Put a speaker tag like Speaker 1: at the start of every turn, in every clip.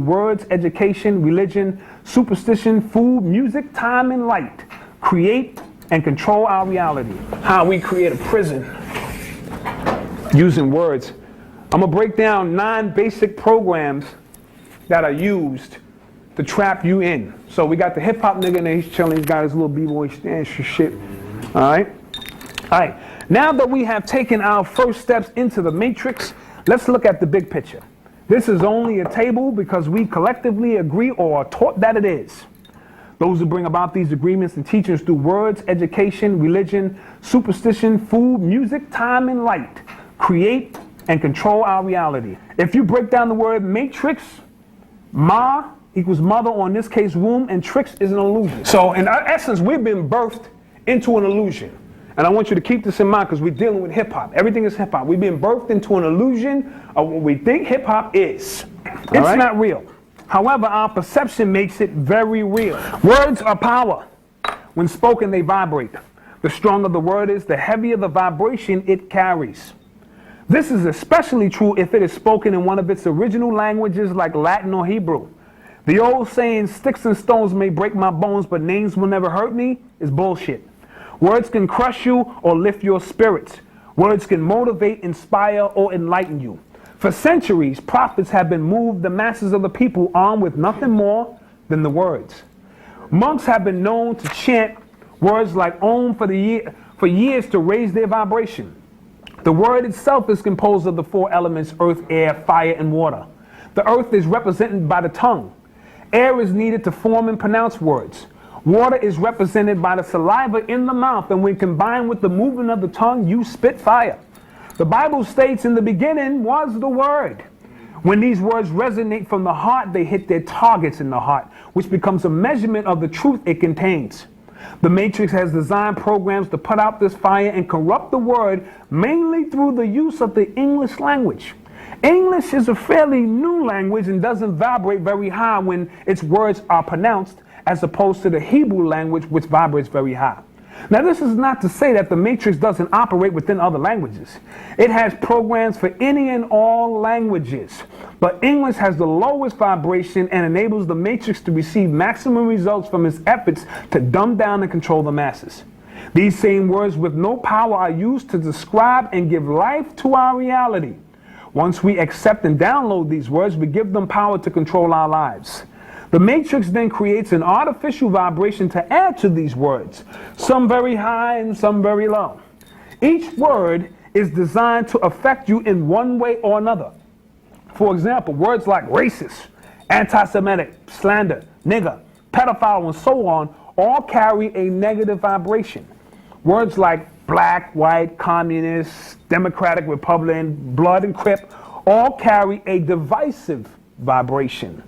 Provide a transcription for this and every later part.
Speaker 1: Words, education, religion, superstition, food, music, time, and light create and control our reality. How we create a prison using words. I'm going to break down 9 basic programs that are used to trap you in. So we got the hip-hop nigga in there, he's chilling, he's got his little b-boy stance and shit. Alright? Alright, now that we have taken our first steps into the matrix, let's look at the big picture. This is only a table because we collectively agree or are taught that it is. Those who bring about these agreements and teachings through words, education, religion, superstition, food, music, time, and light create and control our reality. If you break down the word matrix, ma equals mother, or in this case womb, and trix is an illusion. So in essence, we've been birthed into an illusion. And I want you to keep this in mind because we're dealing with hip-hop. Everything is hip-hop. We've been birthed into an illusion of what we think hip-hop is. It's not real. However, our perception makes it very real. Words are power. When spoken, they vibrate. The stronger the word is, the heavier the vibration it carries. This is especially true if it is spoken in one of its original languages like Latin or Hebrew. The old saying, sticks and stones may break my bones, but names will never hurt me, is bullshit. Words can crush you or lift your spirits. Words can motivate, inspire, or enlighten you. For centuries, prophets have been moved the masses of the people armed with nothing more than the words. Monks have been known to chant words like Om for years to raise their vibration. The word itself is composed of the 4 elements: earth, air, fire, and water. The earth is represented by the tongue. Air is needed to form and pronounce words. Water is represented by the saliva in the mouth, and when combined with the movement of the tongue, you spit fire. The Bible states in the beginning was the Word. When these words resonate from the heart, they hit their targets in the heart, which becomes a measurement of the truth it contains. The Matrix has designed programs to put out this fire and corrupt the word, mainly through the use of the English language. English is a fairly new language and doesn't vibrate very high when its words are pronounced, as opposed to the Hebrew language, which vibrates very high. Now, this is not to say that the Matrix doesn't operate within other languages. It has programs for any and all languages, but English has the lowest vibration and enables the Matrix to receive maximum results from its efforts to dumb down and control the masses. These same words with no power are used to describe and give life to our reality. Once we accept and download these words, we give them power to control our lives. The Matrix then creates an artificial vibration to add to these words, some very high and some very low. Each word is designed to affect you in one way or another. For example, words like racist, anti-Semitic, slander, nigger, pedophile, and so on all carry a negative vibration. Words like black, white, communist, democratic, republican, blood, and crip all carry a divisive vibration.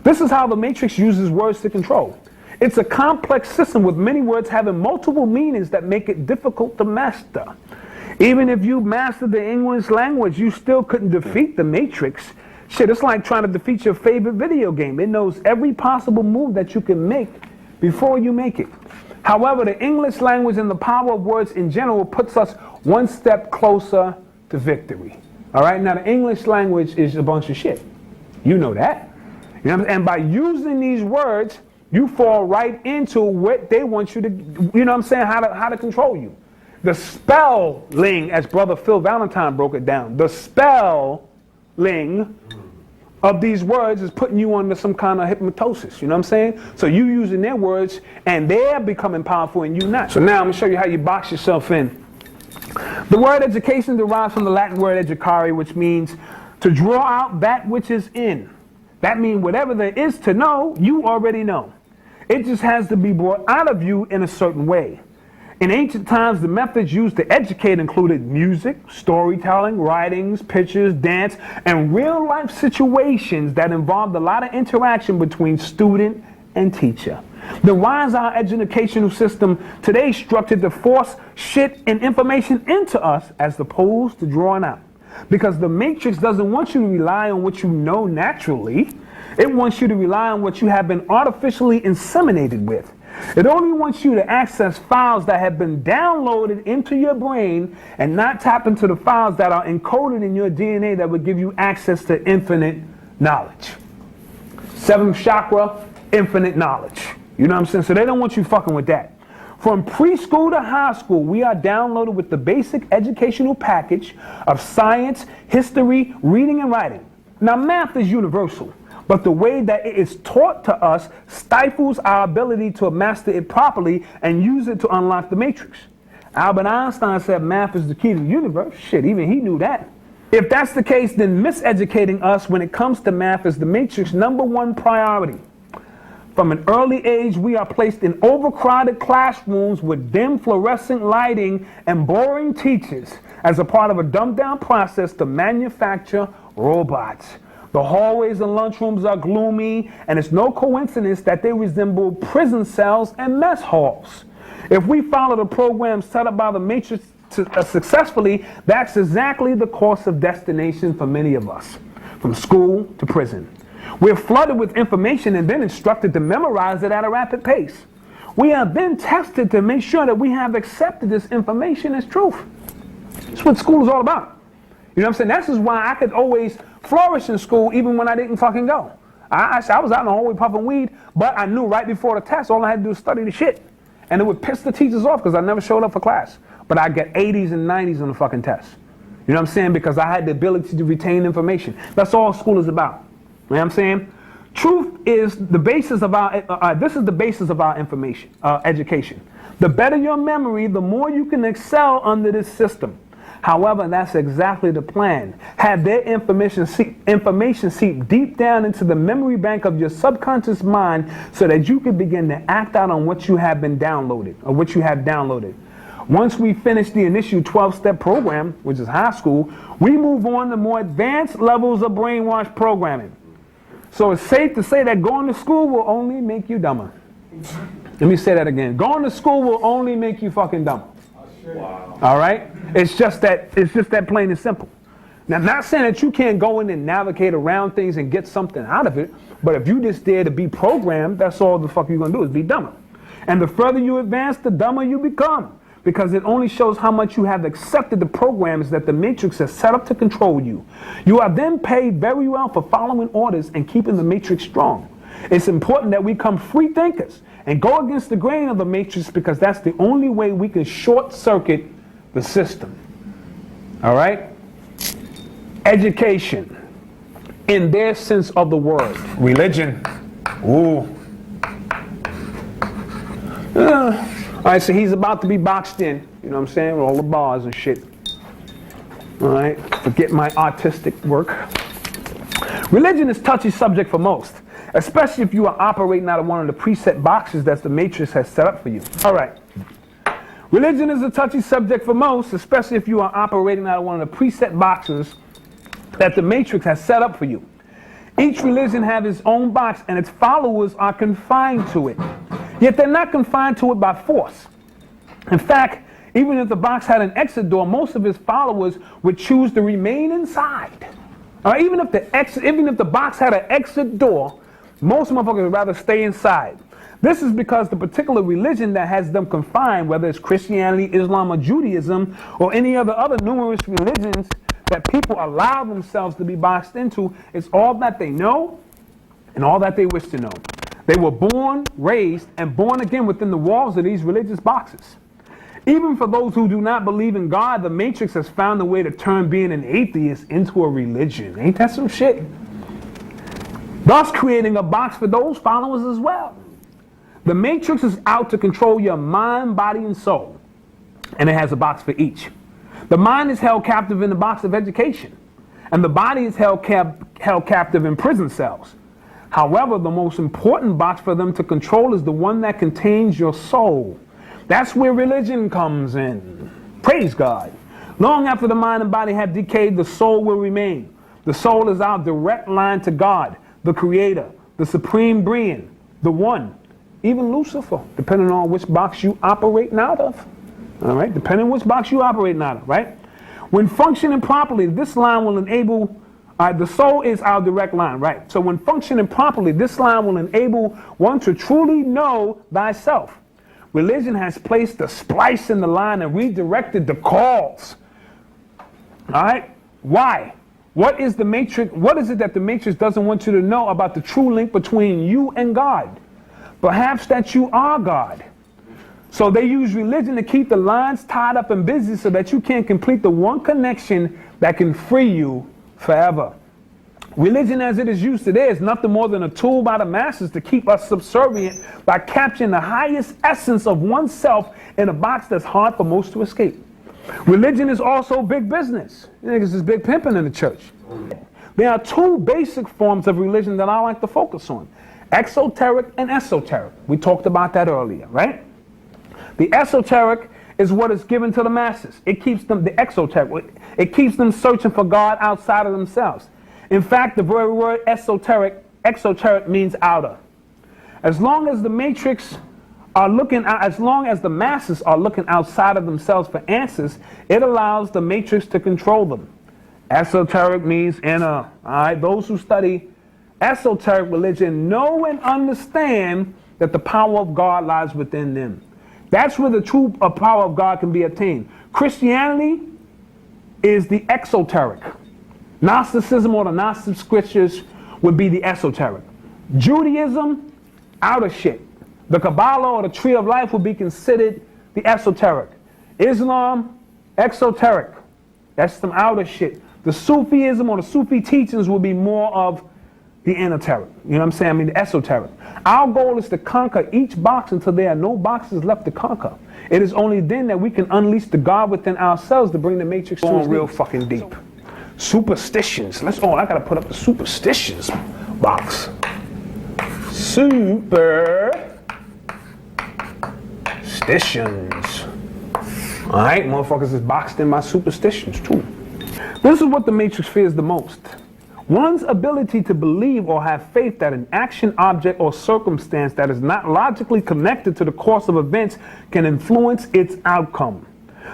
Speaker 1: This is how the Matrix uses words to control. It's a complex system with many words having multiple meanings that make it difficult to master. Even if you mastered the English language, you still couldn't defeat the Matrix. Shit, it's like trying to defeat your favorite video game. It knows every possible move that you can make before you make it. However, the English language and the power of words in general puts us one step closer to victory. All right, now the English language is a bunch of shit. You know that. You know, and by using these words, you fall right into what they want you to, you know what I'm saying, how to control you. The spelling, as Brother Phil Valentine broke it down, the spelling of these words is putting you under some kind of hypnosis, you know what I'm saying? So you using their words, and they're becoming powerful and you not. So now I'm going to show you how you box yourself in. The word education derives from the Latin word educare, which means to draw out that which is in. That means whatever there is to know, you already know. It just has to be brought out of you in a certain way. In ancient times, the methods used to educate included music, storytelling, writings, pictures, dance, and real-life situations that involved a lot of interaction between student and teacher. Then why is our educational system today structured to force shit and information into us as opposed to drawing out? Because the Matrix doesn't want you to rely on what you know naturally. It wants you to rely on what you have been artificially inseminated with. It only wants you to access files that have been downloaded into your brain and not tap into the files that are encoded in your DNA that would give you access to infinite knowledge. Seventh chakra, infinite knowledge. You know what I'm saying? So they don't want you fucking with that. From preschool to high school, we are downloaded with the basic educational package of science, history, reading, and writing. Now, math is universal, but the way that it is taught to us stifles our ability to master it properly and use it to unlock the matrix. Albert Einstein said math is the key to the universe. Shit, even he knew that. If that's the case, then miseducating us when it comes to math is the matrix's #1 priority. From an early age, we are placed in overcrowded classrooms with dim fluorescent lighting and boring teachers as a part of a dumbed-down process to manufacture robots. The hallways and lunchrooms are gloomy, and it's no coincidence that they resemble prison cells and mess halls. If we follow the program set up by the Matrix successfully, that's exactly the course of destination for many of us, from school to prison. We're flooded with information and then instructed to memorize it at a rapid pace. We are then tested to make sure that we have accepted this information as truth. That's what school is all about. You know what I'm saying? This is why I could always flourish in school even when I didn't fucking go. I was out in the hallway puffing weed, but I knew right before the test all I had to do was study the shit. And it would piss the teachers off because I never showed up for class. But I get 80s and 90s on the fucking test. You know what I'm saying? Because I had the ability to retain information. That's all school is about. You know what I'm saying? Truth is the basis of our, this is the basis of our information, education. The better your memory, the more you can excel under this system. However, that's exactly the plan. Have their information seep deep down into the memory bank of your subconscious mind so that you can begin to act out on what you have been downloaded, or what you have downloaded. Once we finish the initial 12-step program, which is high school, we move on to more advanced levels of brainwash programming. So it's safe to say that going to school will only make you dumber. Let me say that again. Going to school will only make you fucking dumber. Wow. All right? It's just that plain and simple. Now, I'm not saying that you can't go in and navigate around things and get something out of it, but if you just dare to be programmed, that's all the fuck you're going to do is be dumber. And the further you advance, the dumber you become. Because it only shows how much you have accepted the programs that the Matrix has set up to control you. You are then paid very well for following orders and keeping the Matrix strong. It's important that we become free thinkers and go against the grain of the Matrix because that's the only way we can short circuit the system. All right? Education, in their sense of the word. Religion. Ooh. All right, so he's about to be boxed in, you know what I'm saying, with all the bars and shit. All right, forget my artistic work. Religion is a touchy subject for most, especially if you are operating out of one of the preset boxes that the Matrix has set up for you. All right. Religion is a touchy subject for most, especially if you are operating out of one of the preset boxes that the Matrix has set up for you. Each religion has its own box, and its followers are confined to it. Yet they're not confined to it by force. In fact, even if the box had an exit door, most of its followers would choose to remain inside. Even if the box had an exit door, most motherfuckers would rather stay inside. This is because the particular religion that has them confined, whether it's Christianity, Islam, or Judaism, or any other numerous religions that people allow themselves to be boxed into, is all that they know and all that they wish to know. They were born, raised, and born again within the walls of these religious boxes. Even for those who do not believe in God, the Matrix has found a way to turn being an atheist into a religion. Ain't that some shit? Thus creating a box for those followers as well. The Matrix is out to control your mind, body, and soul. And it has a box for each. The mind is held captive in the box of education. And the body is held captive in prison cells. However, the most important box for them to control is the one that contains your soul. That's where religion comes in. Praise God. Long after the mind and body have decayed, the soul will remain. The soul is our direct line to God, the Creator, the Supreme Being, the One, even Lucifer, depending on which box you operating out of. All right, depending on which box you operating out of, right? When functioning properly, this line will enable the soul is our direct line, right? So when functioning properly, this line will enable one to truly know thyself. Religion has placed a splice in the line and redirected the calls. All right? Why? What is the matrix? What is it that the matrix doesn't want you to know about the true link between you and God? Perhaps that you are God. So they use religion to keep the lines tied up and busy so that you can't complete the one connection that can free you forever. Religion as it is used today is nothing more than a tool by the masses to keep us subservient by capturing the highest essence of oneself in a box that's hard for most to escape. Religion is also big business. Niggas is big pimping in the church. There are two basic forms of religion that I like to focus on: exoteric and esoteric. We talked about that earlier, right? The esoteric is what is given to the masses. It keeps them, the exoteric, it keeps them searching for God outside of themselves. In fact, the very word exoteric means outer. As long as the matrix are looking out, as long as the masses are looking outside of themselves for answers, it allows the matrix to control them. Esoteric means inner. All right, those who study esoteric religion know and understand that the power of God lies within them. That's where the true power of God can be attained. Christianity is the exoteric. Gnosticism or the Gnostic scriptures would be the esoteric. Judaism, outer shit. The Kabbalah or the Tree of Life would be considered the esoteric. Islam, exoteric. That's some outer shit. The Sufism or the Sufi teachings will be more of the esoteric. You know what I'm saying? I mean the esoteric. Our goal is to conquer each box until there are no boxes left to conquer. It is only then that we can unleash the God within ourselves to bring the matrix to real fucking deep. Superstitions. I gotta put up the superstitions box. Superstitions. Alright, motherfuckers is boxed in my superstitions too. This is what the matrix fears the most. One's ability to believe or have faith that an action, object, or circumstance that is not logically connected to the course of events can influence its outcome.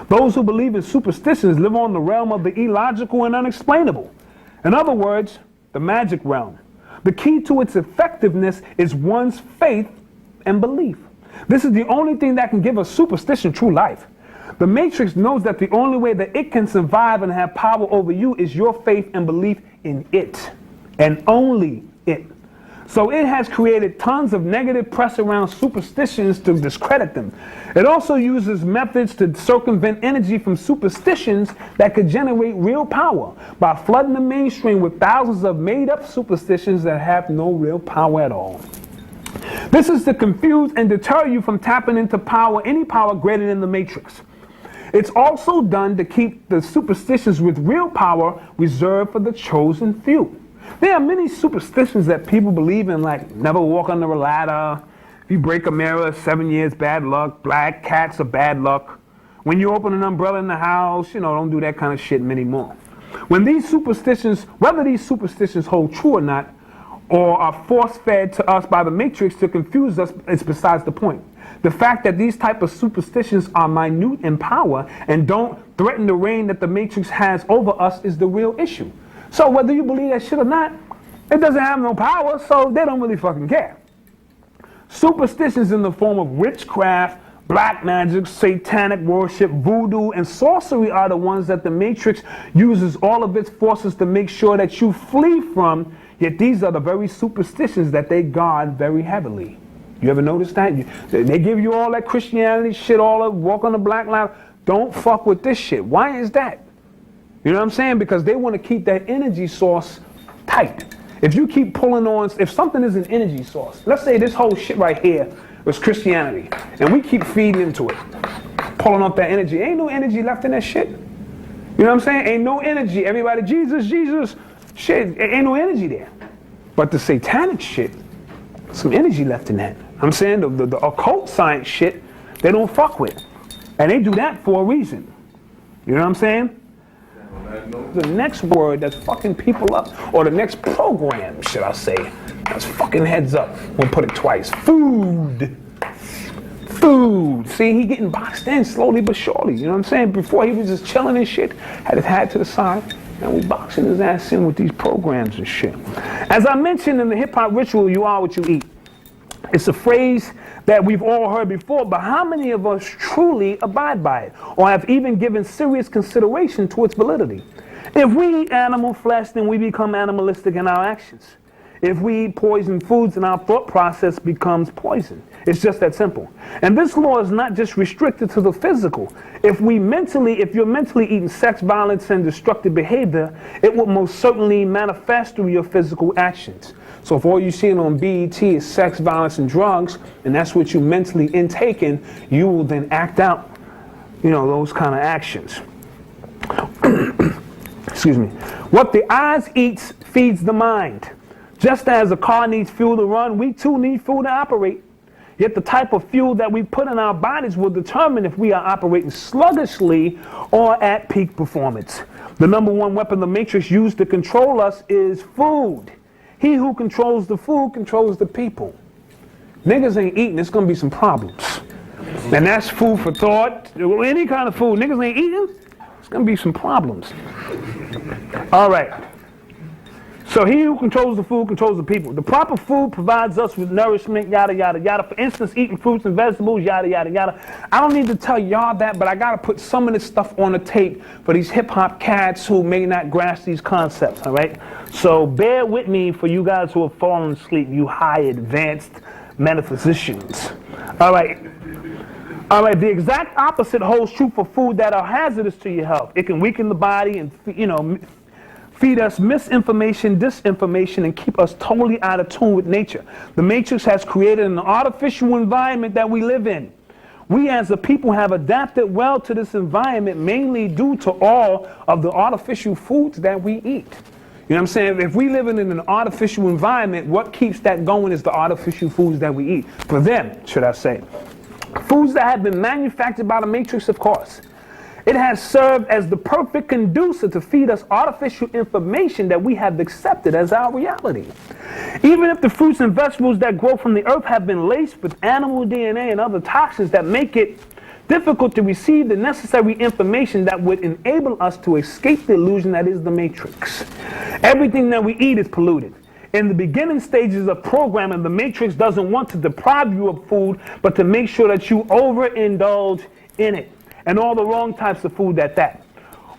Speaker 1: Those who believe in superstitions live on the realm of the illogical and unexplainable. In other words, the magic realm. The key to its effectiveness is one's faith and belief. This is the only thing that can give a superstition true life. The matrix knows that the only way that it can survive and have power over you is your faith and belief in it, and only it. So it has created tons of negative press around superstitions to discredit them. It also uses methods to circumvent energy from superstitions that could generate real power by flooding the mainstream with thousands of made-up superstitions that have no real power at all. This is to confuse and deter you from tapping into power, any power greater than the matrix. It's also done to keep the superstitions with real power reserved for the chosen few. There are many superstitions that people believe in, like never walk under a ladder, if you break a mirror, 7 years bad luck, black cats are bad luck. When you open an umbrella in the house, don't do that kind of shit anymore. Whether these superstitions hold true or not, or are force-fed to us by the matrix to confuse us, is besides the point. The fact that these type of superstitions are minute in power and don't threaten the reign that the matrix has over us is the real issue. So whether you believe that shit or not, it doesn't have no power, so they don't really fucking care. Superstitions in the form of witchcraft, black magic, satanic worship, voodoo, and sorcery are the ones that the matrix uses all of its forces to make sure that you flee from, yet these are the very superstitions that they guard very heavily. You ever notice that? They give you all that Christianity shit, all that walk on the black line. Don't fuck with this shit. Why is that? You know what I'm saying? Because they want to keep that energy source tight. If you keep pulling on, if something is an energy source, let's say this whole shit right here was Christianity, and we keep feeding into it, pulling up that energy. Ain't no energy left in that shit. You know what I'm saying? Ain't no energy. Everybody, Jesus, Jesus. Shit, ain't no energy there. But the satanic shit, some energy left in that. I'm saying the occult science shit, they don't fuck with. And they do that for a reason. You know what I'm saying? The next word that's fucking people up, or the next program, should I say, that's fucking heads up. We'll put it twice. Food. Food. See, he getting boxed in slowly but surely. You know what I'm saying? Before he was just chilling and shit, had his hat to the side, and we boxing his ass in with these programs and shit. As I mentioned in the hip hop ritual, you are what you eat. It's a phrase that we've all heard before, but how many of us truly abide by it or have even given serious consideration to its validity? If we eat animal flesh, then we become animalistic in our actions. If we eat poison foods, then our thought process becomes poison. It's just that simple. And this law is not just restricted to the physical. If you're mentally eating sex, violence, and destructive behavior, it will most certainly manifest through your physical actions. So if all you're seeing on BET is sex, violence, and drugs, and that's what you mentally intaking, you will then act out, those kind of actions. Excuse me. What the eyes eats feeds the mind. Just as a car needs fuel to run, we too need fuel to operate. Yet the type of fuel that we put in our bodies will determine if we are operating sluggishly or at peak performance. The number one weapon the Matrix used to control us is food. He who controls the food controls the people. Niggas ain't eating, it's going to be some problems. And that's food for thought. Any kind of food, niggas ain't eating, it's going to be some problems. All right. So he who controls the food controls the people. The proper food provides us with nourishment, yada, yada, yada. For instance, eating fruits and vegetables, yada, yada, yada. I don't need to tell y'all that, but I got to put some of this stuff on the tape for these hip-hop cats who may not grasp these concepts, all right? So bear with me for you guys who have fallen asleep, you high advanced metaphysicians. All right. All right, the exact opposite holds true for food that are hazardous to your health. It can weaken the body and, feed us misinformation, disinformation, and keep us totally out of tune with nature. The Matrix has created an artificial environment that we live in. We as a people have adapted well to this environment, mainly due to all of the artificial foods that we eat. You know what I'm saying? If we live in an artificial environment, what keeps that going is the artificial foods that we eat. For them, should I say. Foods that have been manufactured by the Matrix, of course. It has served as the perfect conducive to feed us artificial information that we have accepted as our reality. Even if the fruits and vegetables that grow from the earth have been laced with animal DNA and other toxins that make it difficult to receive the necessary information that would enable us to escape the illusion that is the Matrix. Everything that we eat is polluted. In the beginning stages of programming, the Matrix doesn't want to deprive you of food, but to make sure that you overindulge in it. And all the wrong types of food at that.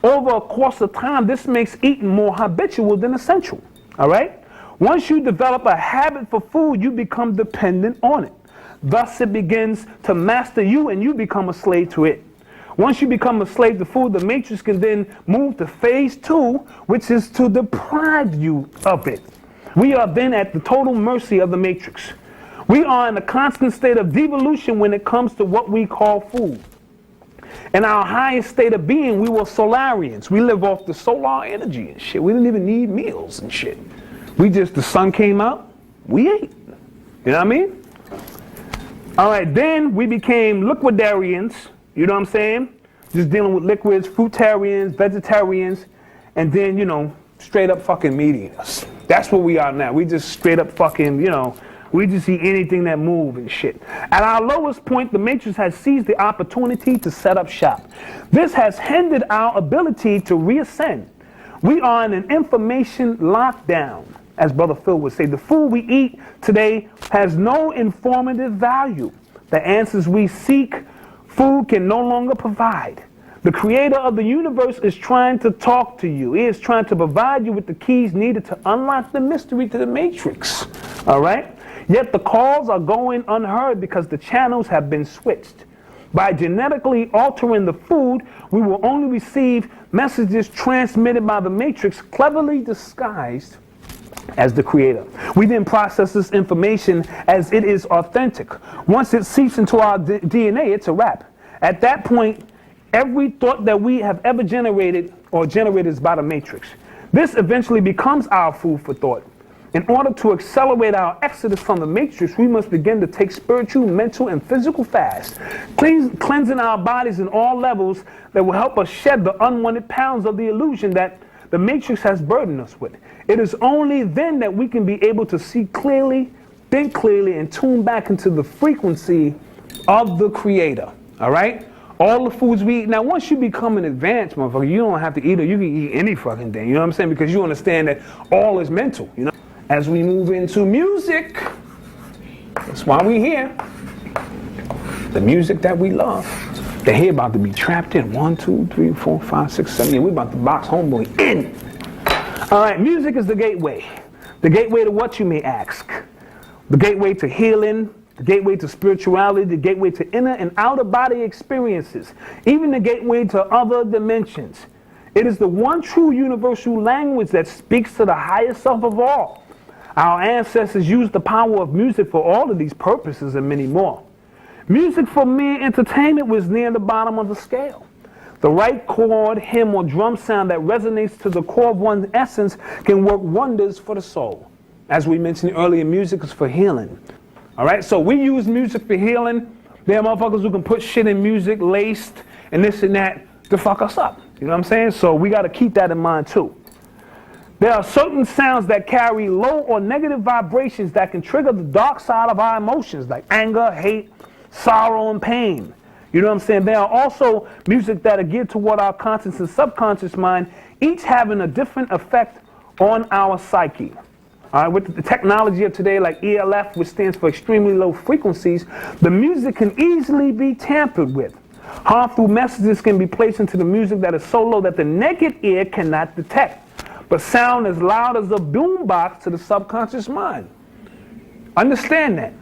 Speaker 1: Over a course of time, this makes eating more habitual than essential. All right? Once you develop a habit for food, you become dependent on it. Thus, it begins to master you and you become a slave to it. Once you become a slave to food, the Matrix can then move to phase 2, which is to deprive you of it. We are then at the total mercy of the Matrix. We are in a constant state of devolution when it comes to what we call food. In our highest state of being, we were Solarians. We live off the solar energy and shit. We didn't even need meals and shit. The sun came out, we ate. You know what I mean? All right, then we became liquidarians. You know what I'm saying? Just dealing with liquids, fruitarians, vegetarians, and then, straight up fucking meat eaters. That's what we are now. We just straight up fucking, we just eat anything that moves and shit. At our lowest point, the Matrix has seized the opportunity to set up shop. This has hindered our ability to reascend. We are in an information lockdown, as Brother Phil would say. The food we eat today has no informative value. The answers we seek, food can no longer provide. The creator of the universe is trying to talk to you. He is trying to provide you with the keys needed to unlock the mystery to the Matrix. All right? Yet the calls are going unheard because the channels have been switched. By genetically altering the food, we will only receive messages transmitted by the Matrix, cleverly disguised as the creator. We then process this information as it is authentic. Once it seeps into our DNA, it's a wrap. At that point, every thought that we have ever generated is by the Matrix. This eventually becomes our food for thought. In order to accelerate our exodus from the Matrix, we must begin to take spiritual, mental, and physical fasts, cleansing our bodies in all levels that will help us shed the unwanted pounds of the illusion that the Matrix has burdened us with. It is only then that we can be able to see clearly, think clearly, and tune back into the frequency of the Creator. All right? All the foods we eat. Now, once you become an advanced motherfucker, you don't have to eat it. You can eat any fucking thing. You know what I'm saying? Because you understand that all is mental. As we move into music, that's why we're here. The music that we love. That he about to be trapped in. 1, 2, 3, 4, 5, 6, 7. Yeah, we about to box homeboy in. All right, music is the gateway. The gateway to what, you may ask? The gateway to healing, the gateway to spirituality, the gateway to inner and outer body experiences, even the gateway to other dimensions. It is the one true universal language that speaks to the highest self of all. Our ancestors used the power of music for all of these purposes and many more. Music for mere entertainment was near the bottom of the scale. The right chord, hymn, or drum sound that resonates to the core of one's essence can work wonders for the soul. As we mentioned earlier, music is for healing. All right, so we use music for healing. There are motherfuckers who can put shit in music, laced, and this and that to fuck us up. You know what I'm saying? So we got to keep that in mind too. There are certain sounds that carry low or negative vibrations that can trigger the dark side of our emotions, like anger, hate, sorrow, and pain. You know what I'm saying? There are also music that are geared toward our conscious and subconscious mind, each having a different effect on our psyche. All right, with the technology of today, like ELF, which stands for extremely low frequencies, the music can easily be tampered with. Harmful messages can be placed into the music that is so low that the naked ear cannot detect, but sound as loud as a boombox to the subconscious mind. Understand that.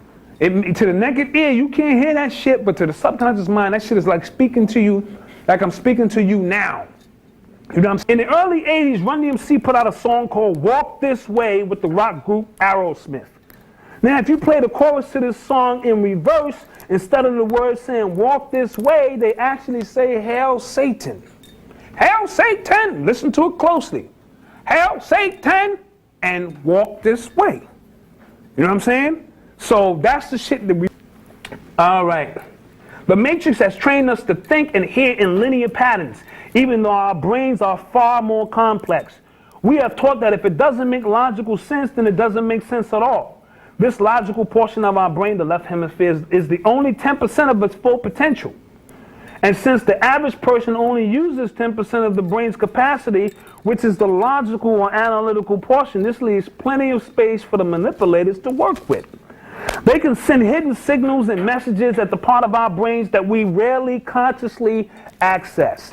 Speaker 1: To the naked ear, you can't hear that shit, but to the subconscious mind, that shit is like speaking to you, like I'm speaking to you now. You know what I'm saying? In the early 80s, Run DMC put out a song called Walk This Way with the rock group Aerosmith. Now, if you play the chorus to this song in reverse, instead of the words saying walk this way, they actually say Hail Satan. Hail Satan! Listen to it closely. Hail Satan! And walk this way. You know what I'm saying? So that's the shit that we... All right. The Matrix has trained us to think and hear in linear patterns, even though our brains are far more complex. We have taught that if it doesn't make logical sense, then it doesn't make sense at all. This logical portion of our brain, the left hemisphere, is the only 10% of its full potential. And since the average person only uses 10% of the brain's capacity, which is the logical or analytical portion, this leaves plenty of space for the manipulators to work with. They can send hidden signals and messages at the part of our brains that we rarely consciously access.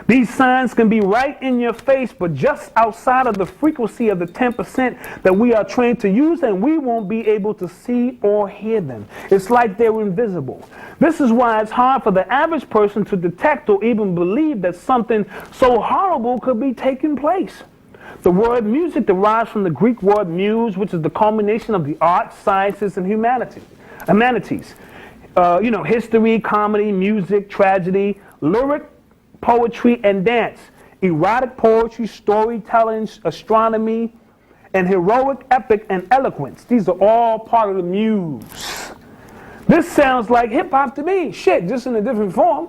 Speaker 1: These signs can be right in your face, but just outside of the frequency of the 10% that we are trained to use, and we won't be able to see or hear them. It's like they're invisible. This is why it's hard for the average person to detect or even believe that something so horrible could be taking place. The word music derives from the Greek word muse, which is the culmination of the arts, sciences, and humanities. History, comedy, music, tragedy, lyric, poetry, and dance, erotic poetry, storytelling, astronomy, and heroic, epic, and eloquence. These are all part of the muse. This sounds like hip-hop to me. Shit, just in a different form.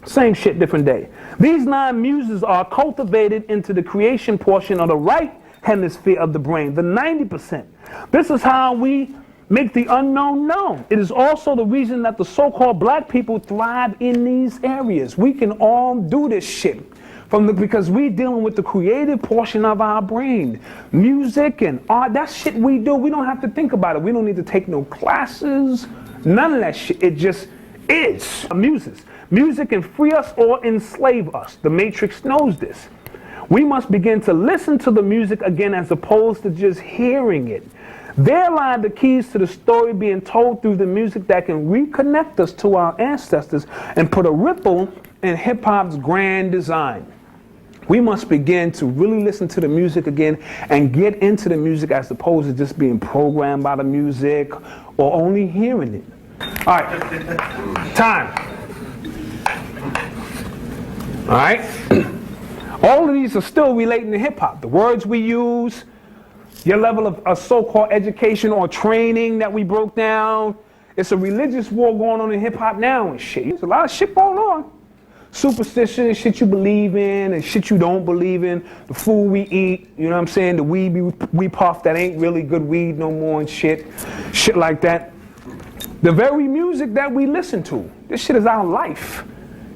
Speaker 1: Same shit, different day. These 9 muses are cultivated into the creation portion of the right hemisphere of the brain, the 90%. This is how we make the unknown known. It is also the reason that the so-called black people thrive in these areas. We can all do this shit because we're dealing with the creative portion of our brain. Music and art, that shit we do. We don't have to think about it. We don't need to take no classes, none of that shit. It just is. Music can free us or enslave us. The Matrix knows this. We must begin to listen to the music again as opposed to just hearing it. There lie the keys to the story being told through the music that can reconnect us to our ancestors and put a ripple in hip-hop's grand design. We must begin to really listen to the music again and get into the music as opposed to just being programmed by the music or only hearing it. All right, time. All right? All of these are still relating to hip-hop. The words we use, your level of so-called education or training that we broke down. It's a religious war going on in hip-hop now and shit. There's a lot of shit going on. Superstitions, shit you believe in and shit you don't believe in. The food we eat, you know what I'm saying? The weed we puff that ain't really good weed no more and shit. Shit like that. The very music that we listen to. This shit is our life.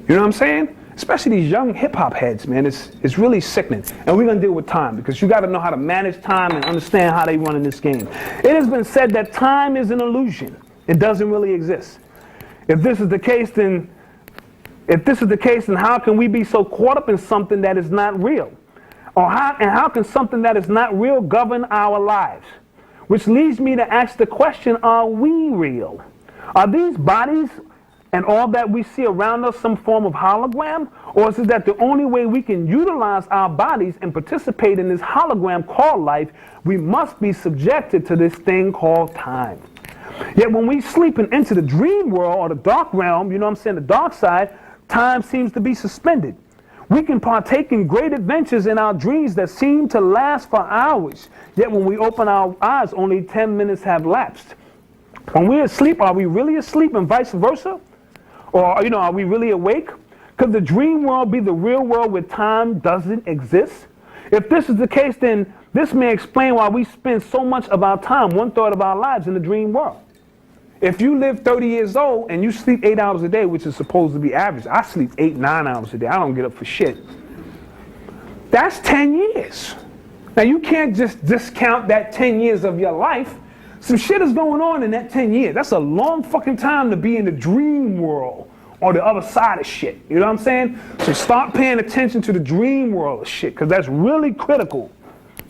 Speaker 1: You know what I'm saying? Especially these young hip-hop heads, man. It's really sickening. And we're going to deal with time because you got to know how to manage time and understand how they run in this game. It has been said that time is an illusion. It doesn't really exist. If this is the case, then If this is the case, then how can we be so caught up in something that is not real? Or how can something that is not real govern our lives? Which leads me to ask the question, are we real? Are these bodies and all that we see around us some form of hologram? Or is it that the only way we can utilize our bodies and participate in this hologram called life, we must be subjected to this thing called time? Yet when we sleep and enter the dream world or the dark realm, you know what I'm saying, the dark side, time seems to be suspended. We can partake in great adventures in our dreams that seem to last for hours. Yet when we open our eyes, only 10 minutes have lapsed. When we're asleep, are we really asleep and vice versa? Or, you know, are we really awake? Could the dream world be the real world where time doesn't exist? If this is the case, then this may explain why we spend so much of our time, 1/3 of our lives, in the dream world. If you live 30 years old and you sleep 8 hours a day, which is supposed to be average, I sleep 8, 9 hours a day. I don't get up for shit. That's 10 years. Now, you can't just discount that 10 years of your life. Some shit is going on in that 10 years. That's a long fucking time to be in the dream world or the other side of shit. You know what I'm saying? So start paying attention to the dream world of shit, because that's really critical.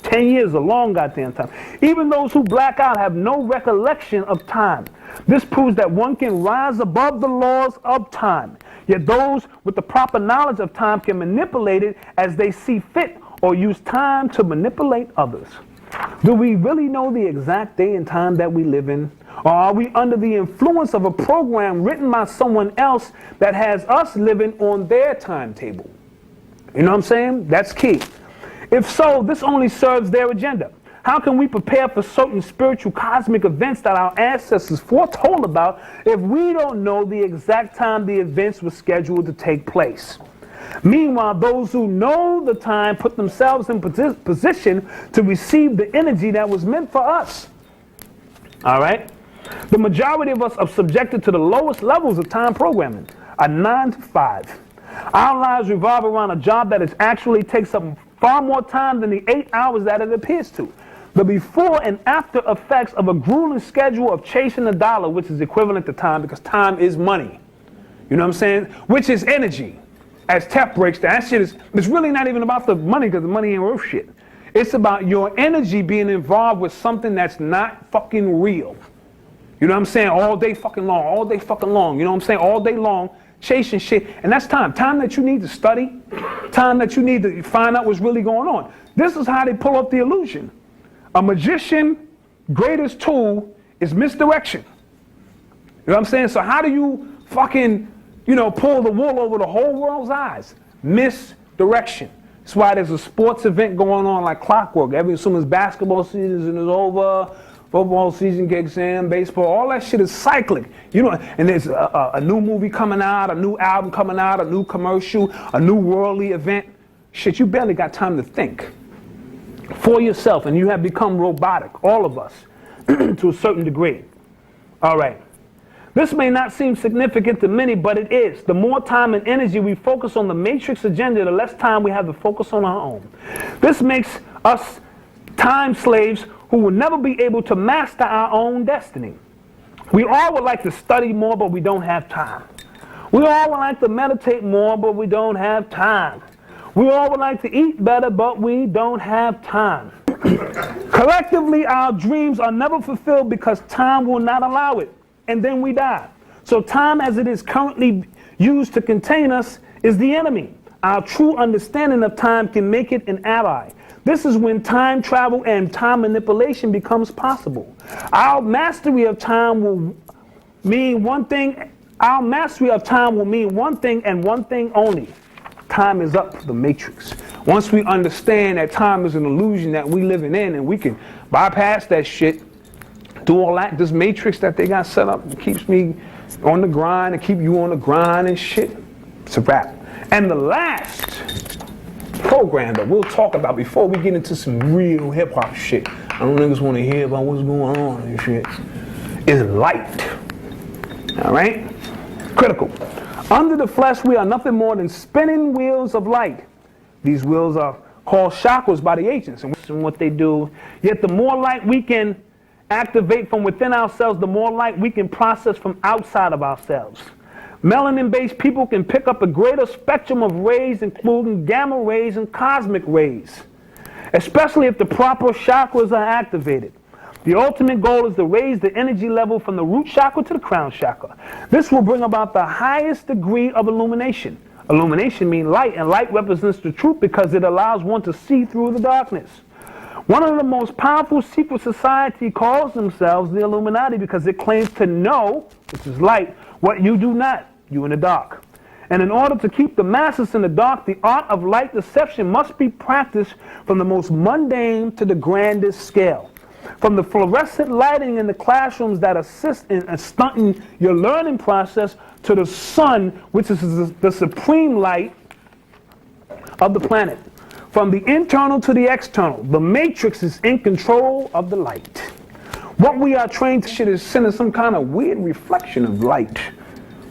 Speaker 1: 10 years is a long goddamn time. Even those who black out have no recollection of time. This proves that one can rise above the laws of time. Yet those with the proper knowledge of time can manipulate it as they see fit or use time to manipulate others. Do we really know the exact day and time that we live in? Or are we under the influence of a program written by someone else that has us living on their timetable? You know what I'm saying? That's key. If so, this only serves their agenda. How can we prepare for certain spiritual cosmic events that our ancestors foretold about if we don't know the exact time the events were scheduled to take place? Meanwhile, those who know the time put themselves in position to receive the energy that was meant for us. All right? The majority of us are subjected to the lowest levels of time programming, a 9 to 5. Our lives revolve around a job that actually takes up far more time than the 8 hours that it appears to. The before and after effects of a grueling schedule of chasing the dollar, which is equivalent to time, because time is money. You know what I'm saying? Which is energy. As Tef breaks down, that shit is, it's really not even about the money, because the money ain't worth shit. It's about your energy being involved with something that's not fucking real. You know what I'm saying? All day fucking long, all day fucking long. You know what I'm saying? All day long, chasing shit. And that's time. Time that you need to study. Time that you need to find out what's really going on. This is how they pull up the illusion. A magician's greatest tool is misdirection. You know what I'm saying? So how do you fucking, you know, pull the wool over the whole world's eyes? Misdirection. That's why there's a sports event going on like clockwork. As soon as basketball season is over, football season kicks in, baseball, all that shit is cyclic. You know, and there's a new movie coming out, a new album coming out, a new commercial, a new worldly event. Shit, you barely got time to think for yourself, and you have become robotic, all of us, to a certain degree. All right. This may not seem significant to many, but it is. The more time and energy we focus on the matrix agenda, the less time we have to focus on our own. This makes us time slaves who will never be able to master our own destiny. We all would like to study more, but we don't have time. We all would like to meditate more, but we don't have time. We all would like to eat better, but we don't have time. Collectively, our dreams are never fulfilled because time will not allow it. And then we die. So time as it is currently used to contain us is the enemy. Our true understanding of time can make it an ally. This is when time travel and time manipulation becomes possible. Our mastery of time will mean one thing. Our mastery of time will mean one thing and one thing only. Time is up for the matrix. Once we understand that time is an illusion that we living in, and we can bypass that shit, do all that, this matrix that they got set up keeps me on the grind and keep you on the grind and shit. It's a wrap. And the last program that we'll talk about before we get into some real hip hop shit, I don't niggas want to hear about what's going on and shit, is light. All right? Critical. Under the flesh, we are nothing more than spinning wheels of light. These wheels are called chakras by the ancients, and what they do. Yet the more light we can activate from within ourselves, the more light we can process from outside of ourselves. Melanin-based people can pick up a greater spectrum of rays, including gamma rays and cosmic rays, especially if the proper chakras are activated. The ultimate goal is to raise the energy level from the root chakra to the crown chakra. This will bring about the highest degree of illumination. Illumination means light, and light represents the truth because it allows one to see through the darkness. One of the most powerful secret society calls themselves the Illuminati because it claims to know, which is light, what you do not, you in the dark. And in order to keep the masses in the dark, the art of light deception must be practiced from the most mundane to the grandest scale. From the fluorescent lighting in the classrooms that assist in stunting your learning process to the sun, which is the supreme light of the planet. From the internal to the external, the matrix is in control of the light. What we are trained to shit is sending some kind of weird reflection of light.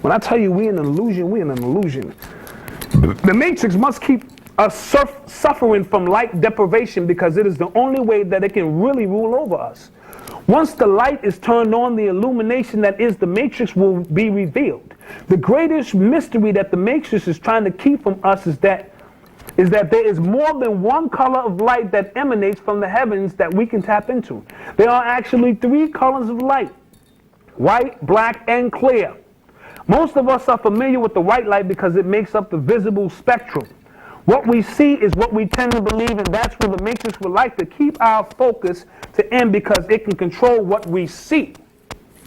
Speaker 1: When I tell you we're in an illusion, we're in an illusion. The matrix must keep us suffering from light deprivation because it is the only way that it can really rule over us. Once the light is turned on, the illumination that is the matrix will be revealed. The greatest mystery that the matrix is trying to keep from us is that there is more than one color of light that emanates from the heavens that we can tap into. There are actually 3 colors of light: white, black, and clear. Most of us are familiar with the white light because it makes up the visible spectrum. What we see is what we tend to believe, and that's where the matrix would like to keep our focus to end because it can control what we see.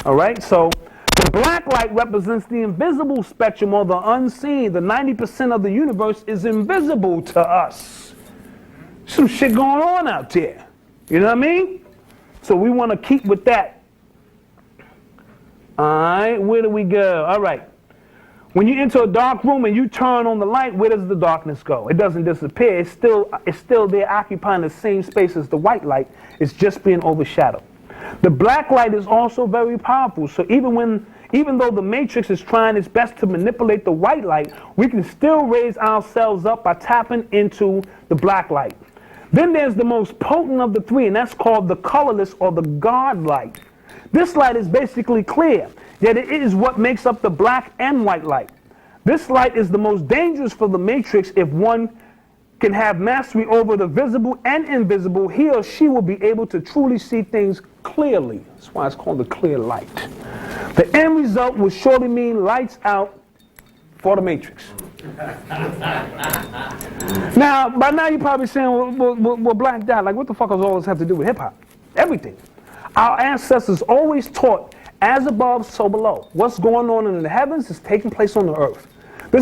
Speaker 1: All right, so the black light represents the invisible spectrum, or the unseen. The 90% of the universe is invisible to us. Some shit going on out there. You know what I mean? So we want to keep with that. All right, where do we go? All right. When you enter a dark room and you turn on the light, where does the darkness go? It doesn't disappear. It's still there, occupying the same space as the white light. It's just being overshadowed. The black light is also very powerful. So even though the matrix is trying its best to manipulate the white light, we can still raise ourselves up by tapping into the black light. Then there's the most potent of the 3, and that's called the colorless or the God light. This light is basically clear, yet it is what makes up the black and white light. This light is the most dangerous for the matrix. If one can have mastery over the visible and invisible, he or she will be able to truly see things clearly. That's why it's called the clear light. The end result will surely mean lights out for the matrix. Now, by now you're probably saying, well, blacked out. Like, what the fuck does all this have to do with hip-hop? Everything. Our ancestors always taught, as above, so below. What's going on in the heavens is taking place on the earth. There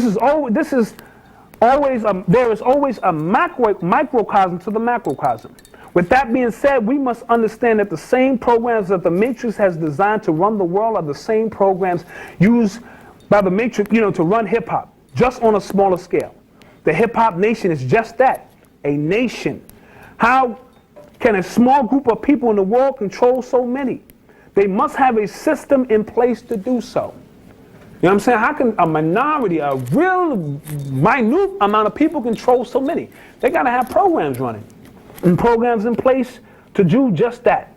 Speaker 1: is always a microcosm to the macrocosm. With that being said, we must understand that the same programs that the Matrix has designed to run the world are the same programs used by the Matrix, to run hip-hop, just on a smaller scale. The hip-hop nation is just that, a nation. How can a small group of people in the world control so many? They must have a system in place to do so. You know what I'm saying? How can a minority, a real minute amount of people control so many? They got to have programs running and programs in place to do just that.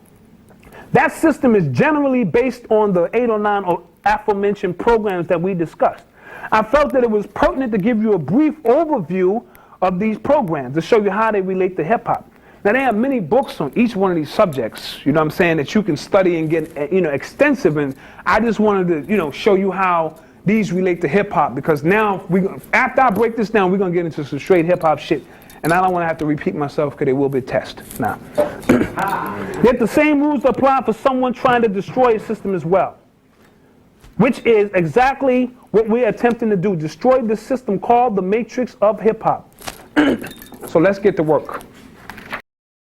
Speaker 1: That system is generally based on the 8 or 9 aforementioned programs that we discussed. I felt that it was pertinent to give you a brief overview of these programs to show you how they relate to hip-hop. Now, they have many books on each one of these subjects, you know what I'm saying, that you can study and get, extensive. And I just wanted to, show you how these relate to hip-hop, because now, after I break this down, we're going to get into some straight hip-hop shit. And I don't want to have to repeat myself because it will be a test. Now, yet the same rules apply for someone trying to destroy a system as well, which is exactly what we're attempting to do, destroy the system called the Matrix of hip-hop. So let's get to work.